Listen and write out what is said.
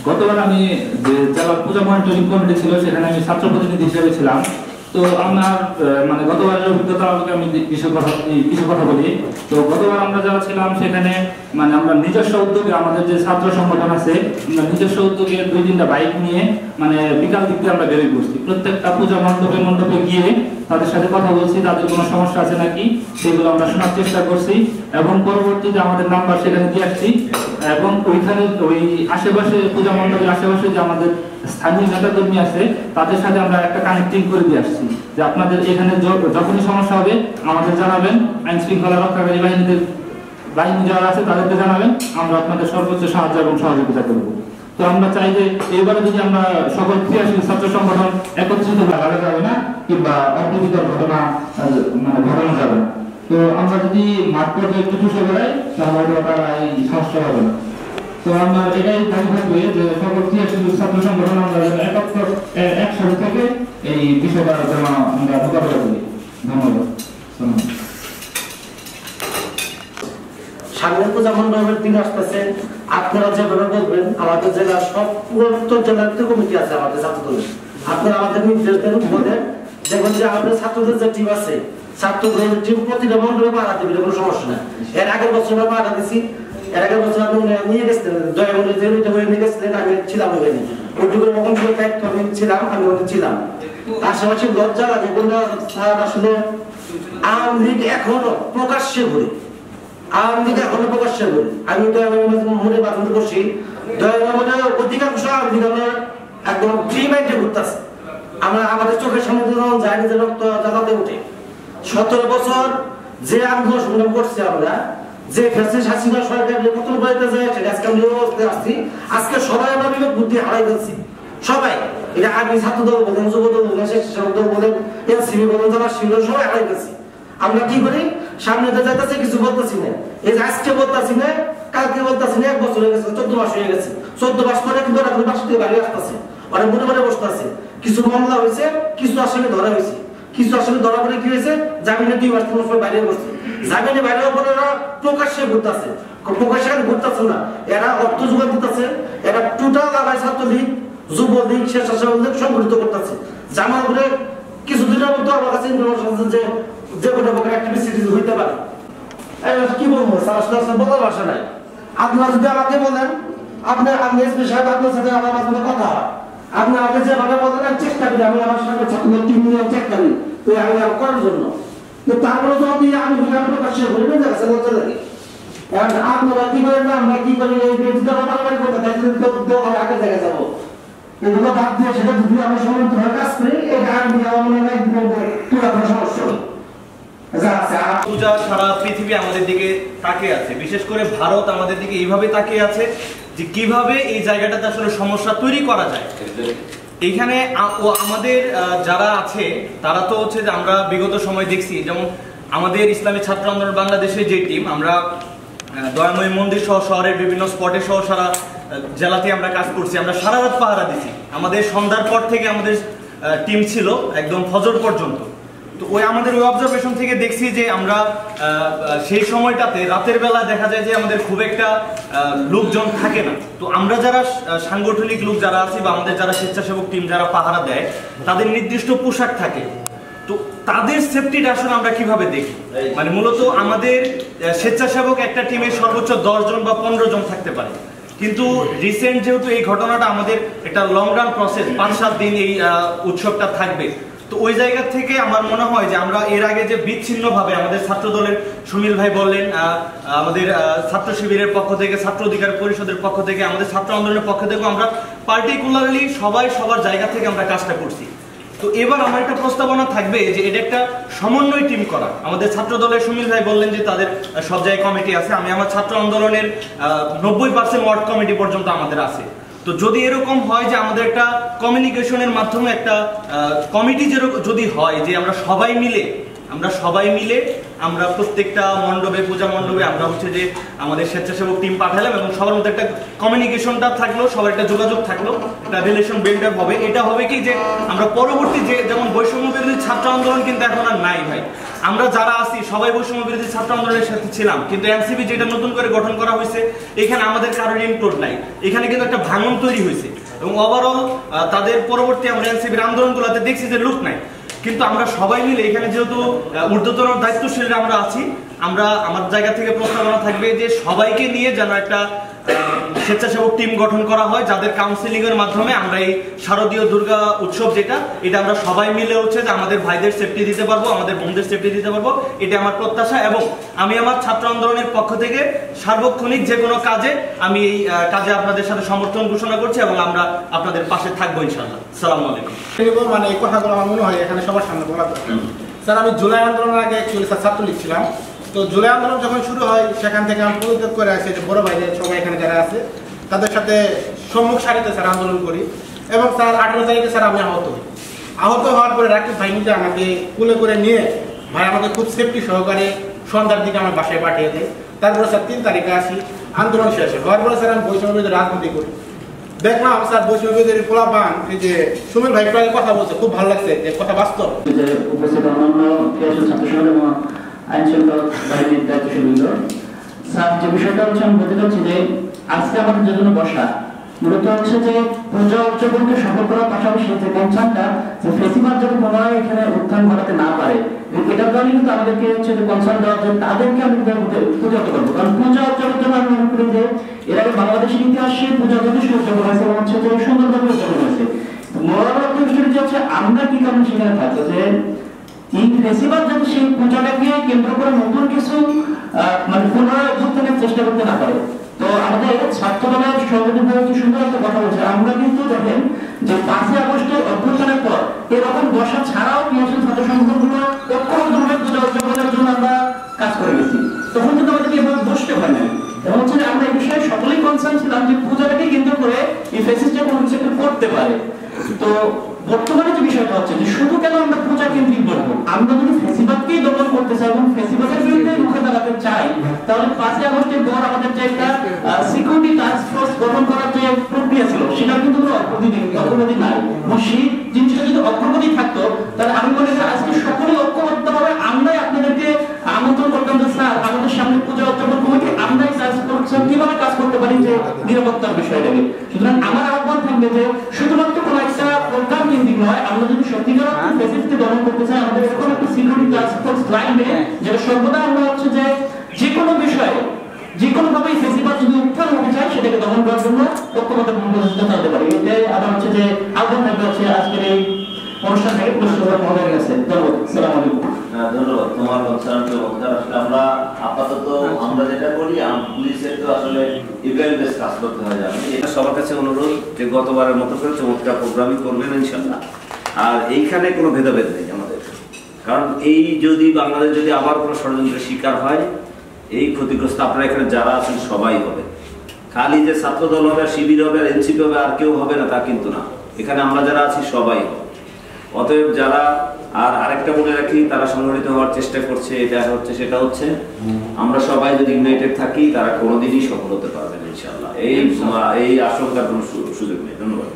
গতবার আমি যে জেলা পূজা মনিটরিং কমিটি ছিল সেখানে আমি ছাত্র প্রতিনিধি হিসেবে ছিলাম। তো আমার মানে গতবারের অভিজ্ঞতা আমি কিছু কথা বলি। তো গতবার আমরা যারা ছিলাম সেখানে মানে আমরা নিজস্ব উদ্যোগে আমাদের যে ছাত্র সংগঠন আছে আমরা নিজস্ব উদ্যোগে 2-3টা বাইক নিয়ে মানে বিকাল দিক দিয়ে আমরা বেরিয়ে পড়ছি। প্রত্যেকটা পূজা মণ্ডপে গিয়ে তাদের সাথে কথা বলছি, তাদের কোনো সমস্যা আছে নাকি সেগুলো আমরা শোনার চেষ্টা করছি এবং পরবর্তীতে আমাদের নাম্বার সেখানে দিয়ে আসছি এবং ওইখানে ওই আশেপাশে পূজা মণ্ডপের আশেপাশে যে আমাদের স্থানীয় নেতাকর্মী আছে তাদের সাথে আমরা একটা কানেক্টিং করে দিয়ে আসছি যে আপনাদের এখানে যখনই সমস্যা হবে আমাদের জানাবেন, আইন শৃঙ্খলা রক্ষাকারী বাহিনী যারা আছে তাদেরকে জানাবেন, আমরা আপনাদের সর্বোচ্চ সাহায্য এবং সহযোগিতা করব। তো আমরা চাই যে এবারে যদি আমরা সকল ক্রিয়াশীল ছাত্র সংগঠন একত্রিত লাগানো যাবে না কিংবা অপ্রীতিকর ঘটনা মানে ঘটানো যাবে না। তো আমরা যদি মাঠ পর্যায়ে একটু চুষে বেড়াই তাহলে তারা এই সমস্যা হবে না। তো আমরা এটাই দাবি থাকবে যে সকল ক্রিয়াশীল ছাত্র সংগঠন আমরা একসাথে থেকে এই বিষয়টা যেন আমরা মোকাবিলা করি। ধন্যবাদ। সামনে পূজা মণ্ডপের দিন আসতেছে, আপনারা যেভাবে বলবেন আমাদের জেলার সব পুরাতন জেলার কমিটি আছে আমাদের ছাত্রদলের, আপনারা আমাদের নির্দেশ দেন বলেন দেখবেন যে আমাদের ছাত্রদের যে টিম আছে ছাত্রদের টিম প্রতিটা মণ্ডপে পাড়া দিবে, কোনো সমস্যা নেই। এর আগের বছর আমরা পাড়া দিছি, এর আগের বছর আপনি নিয়ে গেছিলেন দয়ামন্ডি যে নিয়ে গেছিলেন, আমি ছিলাম ওখানে ওইটুকুর মতন করে দায়িত্ব আমি ছিলাম, আমি ওখানে ছিলাম। আশেপাশে লজ্জা লাগে বললে আসলে আওয়ামী লীগ এখনো প্রকাশ্যে ঘুরে, আওয়ামী লীগ এখনো প্রকাশ্যে ঘুরে। আমি মনে বাধ্য করছি অধিকাংশ আওয়ামী লীগ আমরা একদম ফ্রি মাইন্ডে ঘুরতেছে। আমরা আমাদের চোখের সামনে যায়নি যে রক্ত জ্বালাতে উঠে 17 বছর যে আন্দোলন সংগ্রাম করছি আমরা, যে ফ্যাসিস্ট হাসিনা সরকারের পতন করতে যায় সেটা আজকে আমরা অবস্থায় আসছি। আজকে সবাই আমরা বিবেক বুদ্ধি হারাই ফেলছি, সবাই। এটা আর্মি ছাত্রদল বলেন, যুবদল বলেন, স্বেচ্ছাসেবক দল বলেন, এনসিপি বলেন, যারা ছিল সবাই হারাই ফেলছি। আমরা কি করি সামনে যাইতেছে কিছু বলতেছি না, এই যে আজকে বলতেছি না কালকে বলতেছি না, 1 বছর হয়ে গেছে, 14 মাস হয়ে গেছে। 14 মাস পরে কিন্তু এখন বাসা থেকে বাইরে আসতেছে, অনেক মনে মনে বসতে আছে। কিছু মামলা হয়েছে, কিছু আসামি ধরা হয়েছে, কিছু আসামি ধরা পরে কি হয়েছে জামিনে 2 মাস 3 মাস পরে বাইরে বসছে। জামিনে বাইরে পরে প্রকাশ্যে ঘুরতেছে, প্রকাশ্যে ঘুরতেছে না, এরা অর্থ যোগান দিতেছে, এরা টোটাল আবার ছাত্রলীগ যুবলীগ স্বেচ্ছাসেবক লীগ সংগঠিত করতেছে। জামাল করে কিছুদিনের মধ্যে আমার কাছে যে কোনো প্রকার অ্যাক্টিভিটি হইতে পারে। কি বলবো বলার ভাষা নাই। আপনারা যদি আমাকে বলেন আমি এসপি সাহেব আপনার সাথে আমার মাঝে কথা হয়, আপনি আমাকে যেভাবে বলেন আমি চেষ্টা করি, আমি আমার সঙ্গে ছাত্রদের টিম নিয়ে চেষ্টা করি তো আমি করার জন্য। তো তারপরে যদি আমি প্রকাশ্যে বলবেন যাচ্ছে বলতে লাগে আপনারা কি করেন না আমরা কি করি এই আগে জায়গায় যাবো এগুলো বাদ দিয়ে সেটা যদি আমি সমর্থ হয়ে কাজ করি এটা আমি আমার মনে হয় পুরো সমস্যা হবে। পূজা সারা পৃথিবী আমাদের দিকে তাকিয়ে আছে, বিশেষ করে ভারত আমাদের দিকে এইভাবে তাকিয়ে আছে যে কিভাবে এই জায়গাটাতে আসলে সমস্যা তৈরি করা যায়। এইখানে আমাদের যারা আছে তারা তো হচ্ছে যে আমরা বিগত সময় দেখছি, যেমন আমাদের ইসলামী ছাত্র আন্দোলন বাংলাদেশের যে টিম, আমরা দয়াময়ী মন্দির সহ শহরের বিভিন্ন স্পটে সহ সারা জেলাতে আমরা কাজ করছি, আমরা সারা রাত পাহারা দিছি। আমাদের সন্ধ্যার পর থেকে আমাদের টিম ছিল একদম ফজর পর্যন্ত। তো আমাদের ওই অবজারভেশন থেকে দেখছি যে আমরা সেই সময়টাতে রাতের বেলা দেখা যায় যে আমাদের খুব একটা লোকজন থাকে না। তো আমরা যারা সাংগঠনিক লোক যারা আছি বা আমাদের যারা স্বেচ্ছাসেবক টিম যারা পাহারা দেয় তাদের নির্দিষ্ট পোশাক থাকে। তো তাদের সেফটিটা আসলে আমরা কিভাবে দেখি, মানে মূলত আমাদের স্বেচ্ছাসেবক একটা টিমের সর্বোচ্চ 10 জন বা 15 জন থাকতে পারে, কিন্তু রিসেন্ট যেহেতু এই ঘটনাটা আমাদের একটা লং রান প্রসেস, 5-7 দিন এই উৎসবটা থাকবে। তো ওই জায়গা থেকে আমার মনে হয় যে আমরা এর আগে যে বিচ্ছিন্নভাবে আমাদের ছাত্র দলের সুনীল ভাই বললেন, আমাদের ছাত্র শিবিরের পক্ষ থেকে, ছাত্র অধিকার পরিষদের পক্ষ থেকে, আমাদের ছাত্র আন্দোলনের পক্ষ থেকে আমরা পার্টিকুলারলি সবাই সবার জায়গা থেকে আমরা কাজটা করছি। তো এবার আমার একটা প্রস্তাবনা থাকবে যে এটা একটা সমন্বয় টিম করা। আমাদের ছাত্র দলের সুনীল ভাই বললেন যে তাদের সব জায়গায় কমিটি আছে, আমি আমার ছাত্র আন্দোলনের 90% ওয়ার্ড কমিটি পর্যন্ত আমাদের আছে। তো যদি এরকম হয় যে আমাদের একটা কমিউনিকেশনের মাধ্যমে একটা কমিটি যদি হয় যে আমরা সবাই মিলে আমরা প্রত্যেকটা মণ্ডপে, পূজা মণ্ডপে আমরা হচ্ছে যে আমাদের স্বেচ্ছাসেবক টিম পাঠালাম এবং সবার মধ্যে একটা কমিউনিকেশনটা থাকলো, সবার একটা যোগাযোগ থাকলো, একটা রিলেশন বিল্ড আপ হবে। এটা হবে কি যে আমরা পরবর্তী যে যেমন বৈষম্য বিরোধী ছাত্র আন্দোলন কিন্তু এখন আর নাই ভাই, আমরা যারা আছি সবাই বৈষম্য বিরোধী ছাত্র আন্দোলনের সাথে ছিলাম, কিন্তু এনসিপি যেটা নতুন করে গঠন করা হয়েছে এখানে আমাদের কারোর ইনক্লুড নাই, এখানে কিন্তু একটা ভাঙন তৈরি হয়েছে এবং ওভারঅল তাদের পরবর্তী আমরা এনসিপির আন্দোলনগুলোতে দেখছি যে লুক নাই। কিন্তু আমরা সবাই মিলে এখানে যেহেতু ঊর্ধ্বতন দায়িত্বশীলরা আমরা আছি, আমরা আমার জায়গা থেকে প্রস্তাবনা থাকবে যে সবাইকে নিয়ে যেন একটা স্বেচ্ছাসেবক টিম গঠন করা হয়, যাদের কাউন্সিলিং এর মাধ্যমে আমরা এই শারদীয় দুর্গা উৎসব এটা আমরা সবাই মিলে হচ্ছে যে আমাদের ভাইদের সেফটি দিতে পারবো, আমাদের বোনদের সেফটি দিতে পারবো, এটা আমার প্রত্যাশা। এবং আমি আমার ছাত্র আন্দোলনের পক্ষ থেকে সার্বক্ষণিক যে কোনো কাজে আমি এই কাজে আপনাদের সাথে সমর্থন ঘোষণা করছি এবং আমরা আপনাদের পাশে থাকবো ইনশাআল্লাহ। আসসালামু আলাইকুম। মানে এই কথাগুলো আমার মনে হয় এখানে সবার সামনে বলা দরকার। স্যার আমি জুলাই আন্দোলনের আগে অ্যাকচুয়ালি ছাত্রলীগ ছিলাম, তো জুলাই আন্দোলন যখন শুরু হয় সেখান থেকে আমি পদত্যাগ করে আসি, যে বড় ভাইদের সবাই এখানে যারা আছে তাদের সাথে সম্মুখ সারিতে স্যার আন্দোলন করি। এবং স্যার 18 তারিখে স্যার আমি আহত হওয়ার পরে রাকিব ভাই নিজে আমাকে কুলে করে নিয়ে ভাই আমাকে খুব সেফটি সহকারে সন্ধ্যার দিকে আমার বাসায় পাঠিয়ে দেয়। তারপরে স্যার 3 তারিখে আসি, আন্দোলন শেষে হওয়ার পরে স্যার আমি বৈষম্য বিরোধী রাজনীতি করি। দেখলাম স্যার বৈষম্য বিরোধী পোলাপান এই যে সুমিল ভাই প্রায় কথা বলছে, খুব ভালো লাগছে যে কথা বাস্তব। উপস্থিত অন্যান্য ক্রিয়াশীল ছাত্র সমাজ এবং আইন শৃঙ্খলা বাহিনীর দায়িত্বশীলবৃন্দ, স্যার যে বিষয়টা হচ্ছে আমি বলতে চাচ্ছি যে আজকে আমাদের যে জন্য বসা মূলত হচ্ছে যে পূজা উদযাপনকে সফল করার পাশাপাশি যে কনসার্নটা যে ফেস্টিভাল যাতে পুনরায় এখানে উত্থান ঘটাতে না পারে, এটার কারণে কিন্তু আমাদেরকে হচ্ছে যে কনসার্ন দেওয়া যে তাদেরকে আমি প্রতিহত করবো। কারণ পূজা উদযাপন জন্য আমি মনে করি যে এর আগে বাংলাদেশের ইতিহাসে পূজা যথেষ্ট উদযাপন হয়েছে এবং হচ্ছে যে সুন্দরভাবে উদযাপন হয়েছে। মোরাল হচ্ছে আমরা কি কারণে সেখানে থাকবো যে এই ফেস্টিভাল যাতে সেই পূজাটাকে কেন্দ্র করে নতুন কিছু মানে পুনরায় উত্থানের চেষ্টা করতে না পারে। তো আমাদের ছাত্রদলের সভাপতি সুন্দর একটা কথা বলছে, আমরা কিন্তু দেখেন যে 5ই আগস্টের অভ্যুত্থানের পর এরকম বসা ছাড়াও ক্রিয়াশীল ছাত্র সংগঠনগুলো ঐক্যবদ্ধভাবে পূজা উদযাপনের জন্য আমরা কাজ করে গেছি, তখন কিন্তু আমাদেরকে এভাবে বসতে হয় না। এবং হচ্ছে যে আমরা এই বিষয়ে সকলেই কনসার্ন ছিলাম যে পূজাটাকে কেন্দ্র করে এই ফেসিস্টটা কোনো কিছু একটা করতে পারে। তো বর্তমানে যে বিষয়টা হচ্ছে যে শুধু কেন আমরা পূজা কেন্দ্রিক বলবো, আমরা যদি ফেসিবাদকেই দমন করতে চাই এবং ফেসিবাদের বিরুদ্ধে রুখে দাঁড়াতে চাই, তাহলে 5ই আগস্টের পর আমাদের যে একটা সিকিউরিটি টাস্ক ফোর্স গঠন করার যে প্রক্রিয়া ছিল সেটা কিন্তু কোনো অগ্রগতি নাই। এবং সেই জিনিসটা যদি অগ্রগতি থাকতো তাহলে আমি মনে করি আজকে সকলে ঐক্যবদ্ধভাবে আমরাই আপনাদেরকে আমন্ত্রণ করতাম যে স্যার আমাদের সামনে পূজা উদযাপন কমিটি আমরাই কাজ করছি, কিভাবে কাজ করতে পারি যে নিরাপত্তার বিষয়টাকে। সুতরাং আমার আহ্বান থাকবে যে শুধুমাত্র কোনো একটা প্রোগ্রাম কেন্দ্রিক নয়, আমরা যদি সত্যিকার ফেসিসকে দমন করতে চাই আমাদের এরকম একটা সিকিউরিটি টাস্ক ফোর্স লাগবে যেটা সর্বদা আমরা হচ্ছে যে কোনো বিষয়ে যে কোনো ভাবে ফেসিবাদ যদি উত্থান হতে চায় সেটাকে দমন করার জন্য ঐক্যবদ্ধ প্রচেষ্টা চালাতে পারি। এটাই আবার হচ্ছে যে আহ্বান থাকবে হচ্ছে আজকের এই অনুষ্ঠান থেকে পুরস্কার মহোদয়ের কাছে। ধন্যবাদ। আসসালামু আলাইকুম। ধন্যবাদ তোমার কনসার্নকে। আসলে আমরা আপাতত আমরা যেটা করি পুলিশের তো আসলে ইভেন্ট বেস কাজ করতে হয়। এটা সবার কাছে অনুরোধ যে গতবারের মতো করে চমৎকার প্রোগ্রামিং করবেন ইনশাআল্লাহ। আর এইখানে কোনো ভেদাভেদ নেই আমাদের, কারণ এই যদি বাংলাদেশ যদি আবার কোনো ষড়যন্ত্রের শিকার হয় এই ক্ষতিগ্রস্ত আপনারা এখানে যারা আছেন সবাই হবে। খালি যে ছাত্রদল হবে, শিবির হবে, আর এনসিপি হবে আর কেউ হবে না তা কিন্তু না, এখানে আমরা যারা আছি সবাই হবে। অতএব যারা আর আরেকটা বলে রাখি তারা সংগঠিত হওয়ার চেষ্টা করছে, এটা হচ্ছে সেটা হচ্ছে আমরা সবাই যদি ইউনাইটেড থাকি তারা কোনোদিনই সফল হতে পারবেন ইনশাআল্লাহ। এই আশঙ্কার কোনো সুযোগ নেই। ধন্যবাদ।